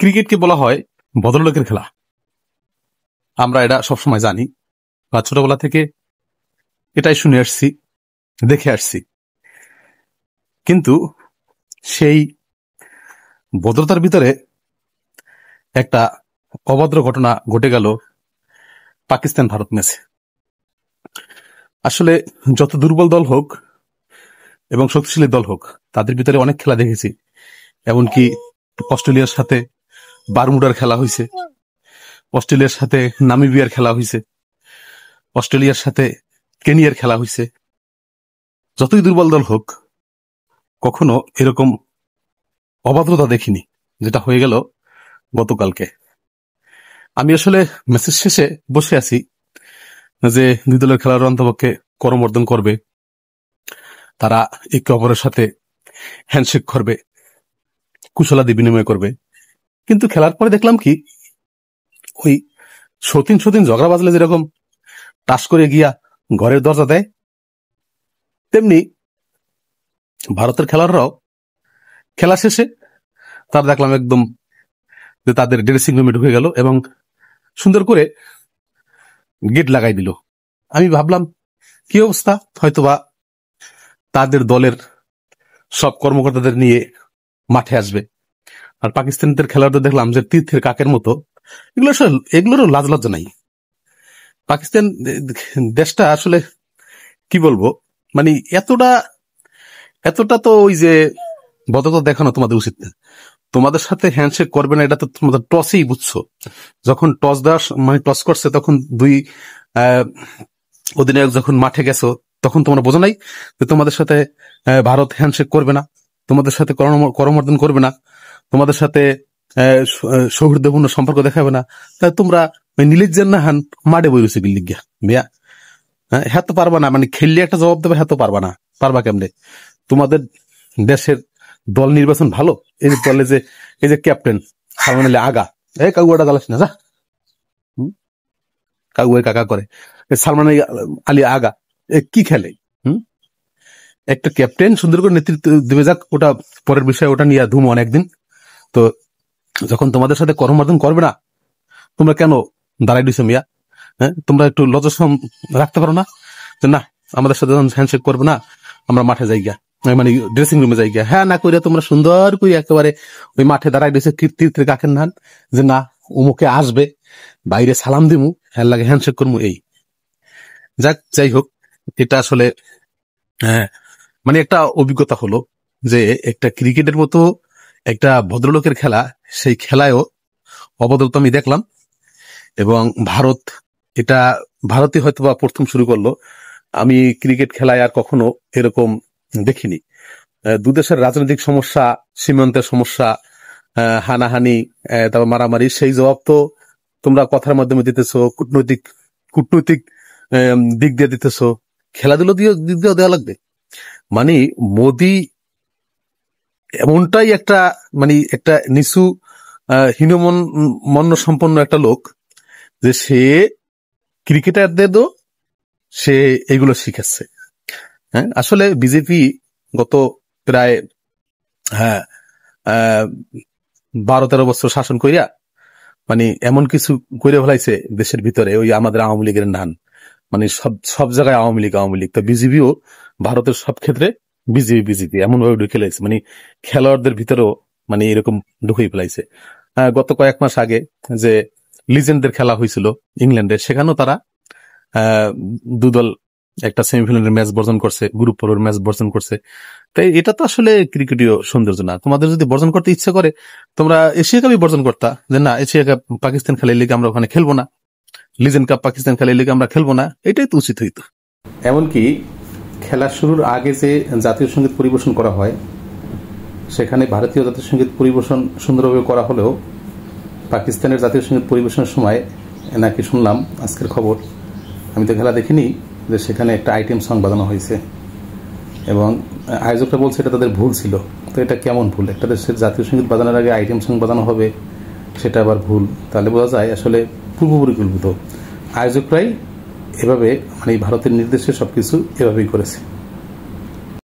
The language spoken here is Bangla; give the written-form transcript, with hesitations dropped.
ক্রিকেটকে বলা হয় ভদ্রলোকের খেলা। আমরা এটা সবসময় জানি বা ছোটবেলা থেকে এটাই শুনে আসছি, দেখে আসছি। কিন্তু সেই ভদ্রতার ভিতরে একটা অভদ্র ঘটনা ঘটে গেল পাকিস্তান ভারত ম্যাচে। আসলে যত দুর্বল দল হোক এবং শক্তিশালী দল হোক, তাদের ভিতরে অনেক খেলা দেখেছি। এমনকি অস্ট্রেলিয়ার সাথে বারমুডার খেলা হয়েছে, অস্ট্রেলিয়ার সাথে নামিবিয়ার খেলা হয়েছে, অস্ট্রেলিয়ার সাথে কেনিয়ার খেলা হয়েছে। যতই দুর্বল দল হোক, কখনো এরকম অভদ্রতা দেখিনি যেটা হয়ে গেল গতকালকে। আমি আসলে ম্যাচের শেষে বসে আছি যে দুই দলের খেলার অন্তপক্ষে করমর্দন করবে, তারা একে অপরের সাথে হ্যান্ডশেক করবে, কুশলাদি বিনিময় করবে। কিন্তু খেলার পরে দেখলাম কি, ওই সতীন ঝগড়া বাজলে যেরকম টাস করে গিয়া ঘরের দরজা দেয়, তেমনি ভারতের খেলোয়াড়রাও খেলা শেষে তারা দেখলাম একদম যে তাদের ড্রেসিং রুমে ঢুকে গেল এবং সুন্দর করে গেট লাগাই দিল। আমি ভাবলাম কি অবস্থা, হয়তোবা তাদের দলের সব কর্মকর্তাদের নিয়ে মাঠে আসবে। আর পাকিস্তানিদের খেলোয়াড়দের দেখলাম যে তীর্থের কাকের মতো। এগুলোরও লাজ লজ্জা নাই। পাকিস্তান দেশটা আসলে কি বলবো, মানে এতটা তো ওই যে ভদ্রতা দেখানো তোমাদের উচিত না। তোমাদের সাথে হ্যান্ডশেক করবে না, এটা তো তোমাদের টসেই বুঝছো। যখন টস করছে, তখন দুই অধিনায়ক যখন মাঠে গেছো, তখন তোমরা বোঝো নাই যে তোমাদের সাথে ভারত হ্যান্ডশেক করবে না, তোমাদের সাথে করমর্দন করবে না, তোমাদের সাথে সৌহৃদপূর্ণ সম্পর্ক দেখাবে না। তাই তোমরা নির্লজ্জের না হান মাঠে বইছে বিল্লিগিয়া মিয়া। হ্যাঁ তো পারবা না, মানে খেললে একটা জবাব দেবে, হ্যাঁ তো পারবা না। পারবা কেমনে? তোমাদের দেশের দল নির্বাচন ভালো। এই যে দলে যে এই যে ক্যাপ্টেন সালমান আলী আগা, কাকুয়াটা জ্বালাস না, যা কাকুয়ার কাকা করে। সালমান আলী আগা কি খেলে? একটা ক্যাপ্টেন সুন্দর করে নেতৃত্ব দেবে, যাক ওটা পরের বিষয়, ওটা নিয়ে ধুম অনেকদিন। তো যখন তোমাদের সাথে করমর্দন করবে না, তোমরা কেন দাঁড়াই দিছো মিয়া? হ্যাঁ, তোমরা একটু লজ্জা রাখতে পারো না যে না, আমাদের সাথে যখন হ্যান্ডশেক করবে না, আমরা মাঠে যাই গিয়া, মানে ড্রেসিং রুমে যাই গিয়া। হ্যাঁ না করে তোমরা সুন্দর করে একেবারে ওই মাঠে দাঁড়াই দিয়েছে তীর্থের কাকের নান যে না, অমুকে আসবে, বাইরে সালাম দিমু, হ্যাঁ লাগে হ্যান্ডশেক করবো। এই যাই হোক, এটা আসলে হ্যাঁ মানে একটা অভিজ্ঞতা হলো যে একটা ক্রিকেটের মতো একটা ভদ্রলোকের খেলা, সেই খেলায়ও অভদ্রতা আমি দেখলাম। এবং ভারতই হয়তো বা প্রথম শুরু করলো। আমি ক্রিকেট খেলায় আর কখনো এরকম দেখিনি। দুদেশের রাজনৈতিক সমস্যা, সীমান্তের সমস্যা, হানাহানি, তারপর মারামারি, সেই জবাব তো তোমরা কথার মাধ্যমে দিতেছো, কূটনৈতিক দিক দিয়ে দিতেছো, খেলাধুলো দিক দিয়েও দেওয়া লাগবে। মানে মোদি এমনটাই একটা নিচু হীনমন্য সম্পন্ন একটা লোক যে সে ক্রিকেটারদেরও সে এগুলো শিখাচ্ছে। হ্যাঁ, আসলে বিজেপি গত প্রায় 12-13 বছর শাসন কইরা মানে এমন কিছু করে ফেলাইছে দেশের ভিতরে, ওই আমাদের আওয়ামী লীগের নান, মানে সব জায়গায় আওয়ামী লীগ। তো বিজেপিও ভারতের সব ক্ষেত্রে বিজেপি এমন ভাবে ঢুকে ফেলাইছে, মানে খেলোয়াড়দের ভিতরেও মানে এরকম ঢুকেই ফেলাইছে। গত কয়েক মাস আগে যে লিজেন্ডদের খেলা হয়েছিল ইংল্যান্ডে, সেখানেও তারা দুদল একটা সেমিফাইনালের ম্যাচ বর্জন করছে, গ্রুপ পর্বের ম্যাচ বর্জন করছে। তাই এটা তো আসলে ক্রিকেটীয় সৌন্দর্য না। তোমাদের যদি বর্জন করতে ইচ্ছে করে, তোমরা এশিয়া কাপই বর্জন করতা, যে না এশিয়া কাপ পাকিস্তান খেলে লিগে আমরা ওখানে খেলবো না, লিজেন্ড কাপ পাকিস্তান খেলে লিগে আমরা খেলবো না, এটাই তো উচিত হইতো। এমনকি খেলা শুরুর আগে যে জাতীয় সঙ্গীত পরিবেশন করা হয়, সেখানে ভারতীয় জাতীয় সঙ্গীত পরিবেশন সুন্দরভাবে করা হলেও পাকিস্তানের জাতীয় সঙ্গীত পরিবেশনের সময় নাকি শুনলাম, আজকের খবর, আমি তো খেলা দেখিনি, যে সেখানে একটা আইটেম সং বাজানো হয়েছে এবং আয়োজকরা বলছে এটা তাদের ভুল ছিল। তো এটা কেমন ভুল? একটা দেশের জাতীয় সঙ্গীত বাজানোর আগে আইটেম সং বাজানো হবে, সেটা আবার ভুল? তাহলে বোঝা যায় আসলে পূর্বপরিকল্পিত। আয়োজকরাই এভাবে, মানে ভারতের নির্দেশে সবকিছু এভাবেই করেছে।